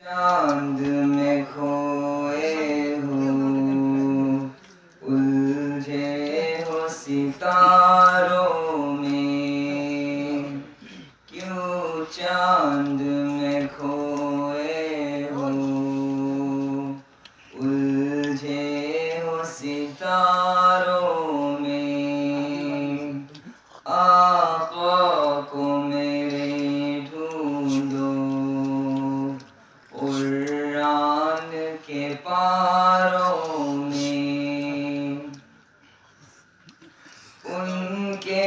चांद में खोए हो, उलझे हो सितारों में, क्यों चांद में खोए हो, उलझे हो सितारों में। आका को मेरे ढूंढो कुरान के पारों में, उनके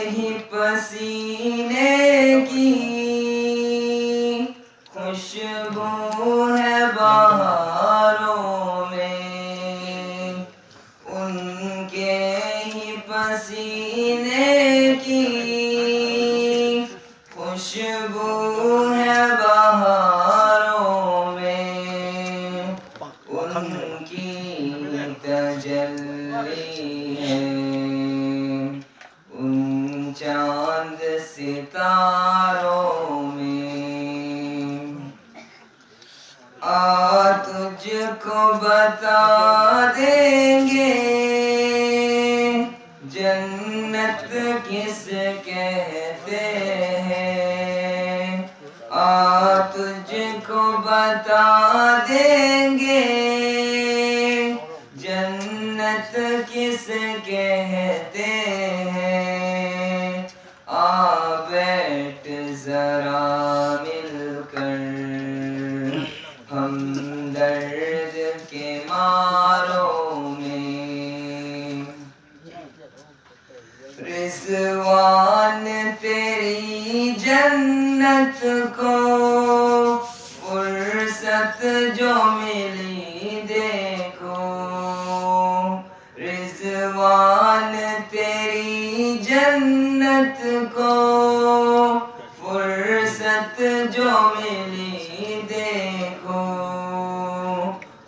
ही पसीने की खुशबू है बहारों में, उनके ही पसीने की खुशबू है बहारों में, उनकी तजल्ली है उन चांद सितारों में। आ तुझको बता देंगे जन्नत किस कहते हैं, आ तुझको बता देंगे जन्नत किस कहते हैं। आ बैठ जरा मिलकर हम दर्द के मारों में, रिज़वान तेरी जन्नत को फुर्सत जो मिली देखो, रिज़वान तेरी जन्नत को फुर्सत जो मिली देखो।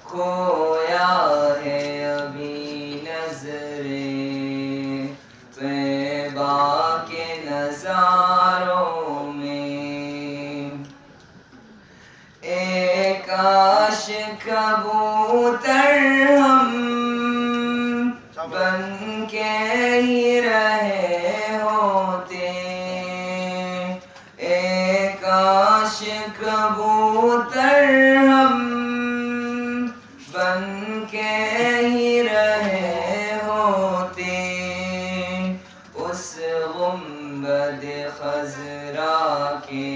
खोया है अभी नज़रे तैबा के नज़ारों में, एक काश कबूतर हम बन के ही रहे होते, एक काश कबूतर हम बन के ही रहे होते, उस गुंबद खज़रा के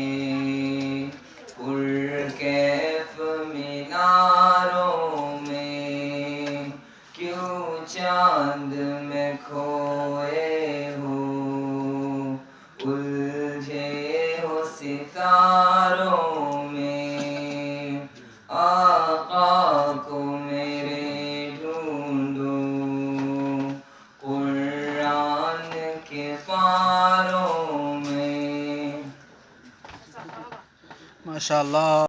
पुरकैफ मीनारों में, क्यों चांद में खोए हो, उलझे हो सितारों में। आका को मेरे ढूंढो कुरान के पारों में। माशाअल्लाह।